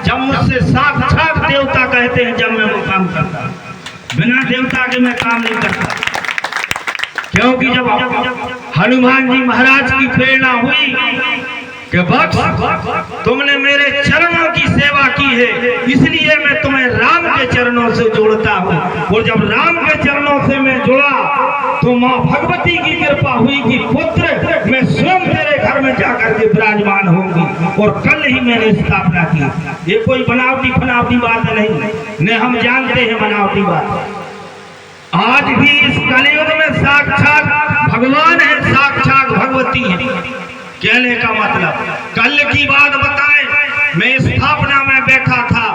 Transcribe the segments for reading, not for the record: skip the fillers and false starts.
जब मुझसे साक्षात देवता कहते हैं जब मैं वो काम करता, बिना देवता के मैं काम नहीं करता। क्योंकि जब हनुमान जी महाराज की प्रेरणा हुई कि बस तुमने मेरे चरणों की सेवा की है, इसलिए मैं तुम्हें राम के चरणों से जोड़ता हूँ। और जब राम के चरणों से मैं जुड़ा तो माँ भगवती की कृपा हुई कि पुत्र मैं स्वयं तेरे घर में जाकर के विराजमान होंगी। और कल ही मैंने स्थापना की। ये कोई बनावटी फनावटी बात नहीं, न हम जानते हैं बनावटी बात। आज भी इस कलयुग में साक्षात भगवान है, साक्षात भगवती है। कहने का मतलब कल की बात बताएं, मैं स्थापना में बैठा था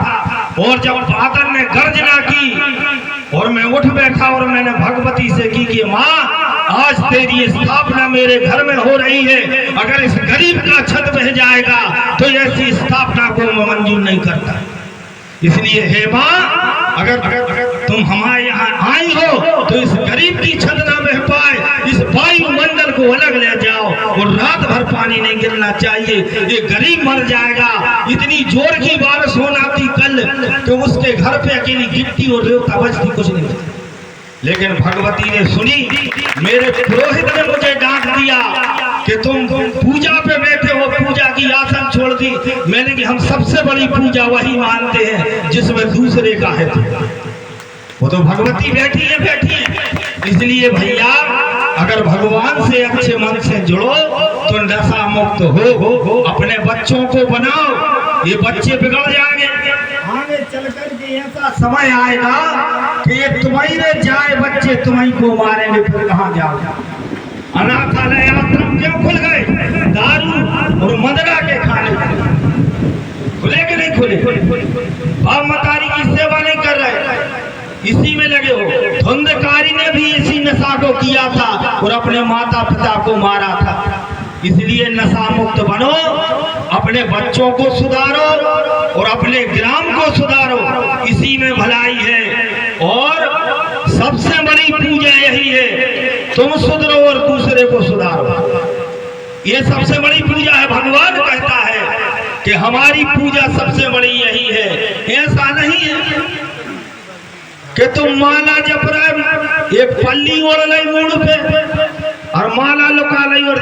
और जब बादल ने गर्जना की और मैं उठ बैठा और मैंने भगवती से की कि माँ आज तेरी स्थापना मेरे घर में हो रही है, अगर इस गरीब का छत बह जाएगा तो ऐसी स्थापना को मैं मंजूर नहीं करता। इसलिए हे माँ अगर तुम हमारे यहाँ आई हो तो इस गरीब की छत ना बह पाए, इस वायुमंडल को अलग ले जाओ और रात भर पानी नहीं गिरना चाहिए, ये गरीब मर जाएगा। इतनी जोर की बारिश होना थी कल तो उसके घर पे अकेली गिट्टी और रेत बचती, कुछ नहीं बचती। लेकिन भगवती ने सुनी, मेरे पुरोहित ने मुझे डांट दिया कि तुम पूजा पे बैठे हो, पूजा की आसन छोड़ दी। मैंने कि हम सबसे बड़ी पूजा वही मानते हैं जिसमें दूसरे का है। वो तो भगवती बैठी है। इसलिए भैया अगर भगवान से अच्छे मन से जुड़ो तो नशा मुक्त हो। अपने बच्चों को बनाओ, ये बच्चे बिगड़ जाएंगे। आगे चल कर के ऐसा समय आएगा कि ये तुम्हारे जाए बच्चे तुम्हीं को मारेंगे, फिर कहाँ जाओगे? अनाथालय आश्रम क्यों खुल गए? दारू और मदरा के खाने खुले कि नहीं खुले? बाप मतारी की सेवा नहीं कर रहे, इसी में लगे हो। धुंधकारी ने भी इसी नशा को किया था और अपने माता पिता को मारा था। इसलिए नशा मुक्त बनो, अपने बच्चों को सुधारो और अपने ग्राम को सुधारो, इसी में भलाई है। और सबसे बड़ी पूजा यही है, तुम सुधरो और दूसरे को सुधारो। ये सबसे बड़ी पूजा है। भगवान कहता है कि हमारी पूजा सबसे बड़ी यही है। ऐसा नहीं है कि तुम माला जप रहे, एक पल्ली ओढ़ ली मुंड पे और माला लुका ली और